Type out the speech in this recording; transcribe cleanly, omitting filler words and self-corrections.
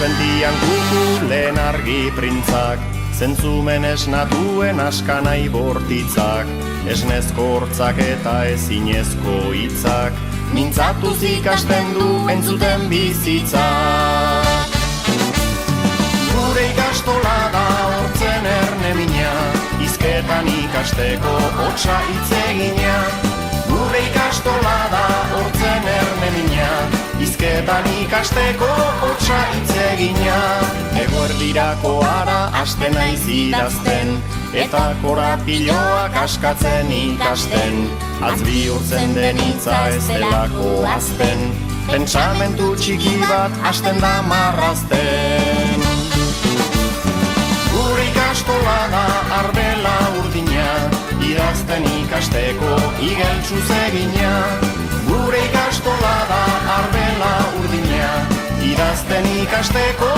sentian kukulen argi printzak, zentzumen esnatuen askanai bortitzak, esnezko hortzak eta ezinezko hitzak, mintzatuz ikasten du entzuten bizitzak. Gure ikastola da hortzen erne mina, hizketan ikasteko hotsa hitz egina. Gure ikastola da hortzen erne mina, hizketan ikasteko hotsa hitz egina. Eguerdirako ara hasten naiz idazten, eta korapiloak askatzen ikasten. Atz bihurtzen den hitza ez delako azten, pentsamentu txiki bat hasten da marrazten. Gure ikastola da arbela urdina, idazten ikasteko igeltsuz egina. Gure ikastola da arbela urdina, idazten ikasteko